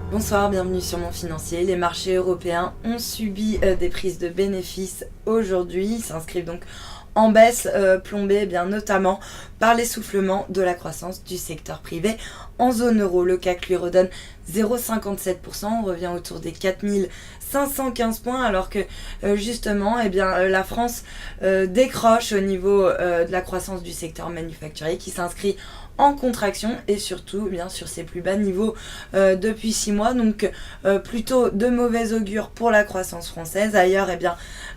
Bonsoir, bienvenue sur Mon Financier. Les marchés européens ont subi des prises de bénéfices aujourd'hui. Ils s'inscrivent donc en baisse, plombée bien notamment par l'essoufflement de la croissance du secteur privé. En zone euro, le CAC lui redonne 0,57%, on revient autour des 4515 points, alors que justement la France décroche au niveau de la croissance du secteur manufacturier qui s'inscrit en contraction et surtout bien sur ses plus bas niveaux depuis 6 mois, donc plutôt de mauvais augure pour la croissance française. Ailleurs,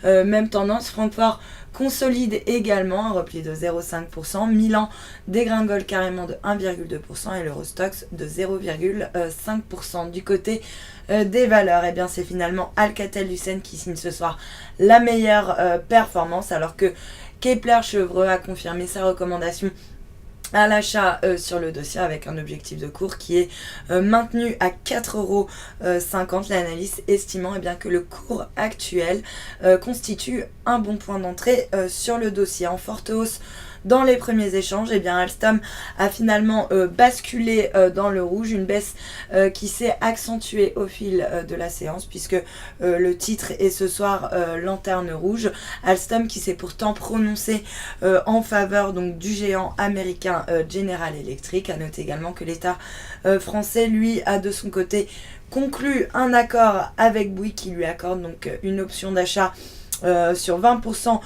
même tendance, Francfort consolide également un repli de 0,5%, Milan dégringole carrément de 1,2% et l'Eurostoxx de 0,5%. Du côté des valeurs, c'est finalement Alcatel-Lucent qui signe ce soir la meilleure performance, alors que Kepler-Chevreux a confirmé sa recommandation à l'achat sur le dossier avec un objectif de cours qui est maintenu à 4,50 €, l'analyste estimant que le cours actuel constitue un bon point d'entrée sur le dossier. En forte hausse dans les premiers échanges, Alstom a finalement basculé dans le rouge, une baisse qui s'est accentuée au fil de la séance puisque le titre est ce soir lanterne rouge. Alstom qui s'est pourtant prononcé en faveur donc du géant américain General Electric. À noter également que l'État français, lui, a de son côté conclu un accord avec Bouygues qui lui accorde donc une option d'achat sur 20%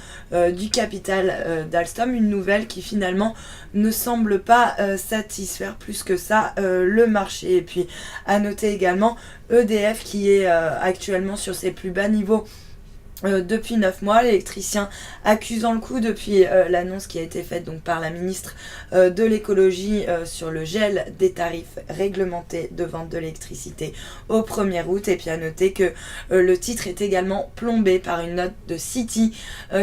du capital d'Alstom, une nouvelle qui finalement ne semble pas satisfaire plus que ça le marché. Et puis à noter également EDF qui est actuellement sur ses plus bas niveaux depuis 9 mois, l'électricien accusant le coup depuis l'annonce qui a été faite donc par la ministre de l'écologie sur le gel des tarifs réglementés de vente de l'électricité au 1er août. Et puis à noter que le titre est également plombé par une note de Citi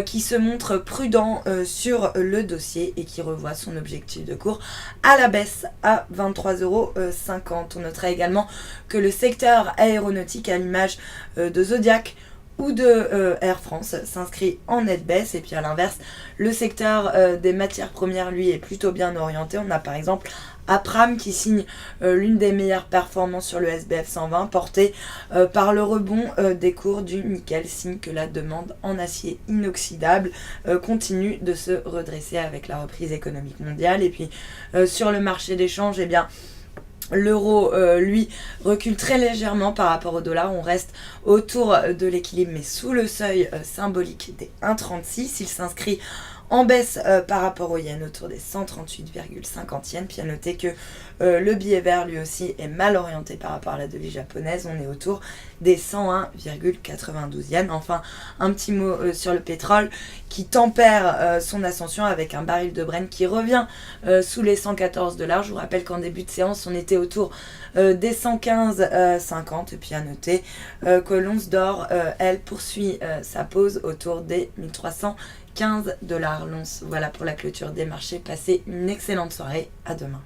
qui se montre prudent sur le dossier et qui revoit son objectif de cours à la baisse à 23,50 €. On notera également que le secteur aéronautique, à l'image de Zodiac ou de Air France, s'inscrit en nette baisse. Et puis à l'inverse, le secteur des matières premières, lui, est plutôt bien orienté. On a par exemple Aperam qui signe l'une des meilleures performances sur le SBF 120, portée par le rebond des cours du nickel, signe que la demande en acier inoxydable continue de se redresser avec la reprise économique mondiale. Et puis sur le marché d'échange, l'euro, lui, recule très légèrement par rapport au dollar. On reste autour de l'équilibre, mais sous le seuil symbolique des 1,36. Il s'inscrit en baisse par rapport au yen, autour des 138,50 yens. Puis à noter que le billet vert, lui aussi, est mal orienté par rapport à la devise japonaise. On est autour des 101,92 yens. Enfin, un petit mot sur le pétrole qui tempère son ascension avec un baril de Brent qui revient sous les 114 $. Je vous rappelle qu'en début de séance, on était autour des 115,50. Et puis à noter que l'once d'or, elle, poursuit sa pause autour des 1315 $ l'once. Voilà pour la clôture des marchés. Passez une excellente soirée. À demain.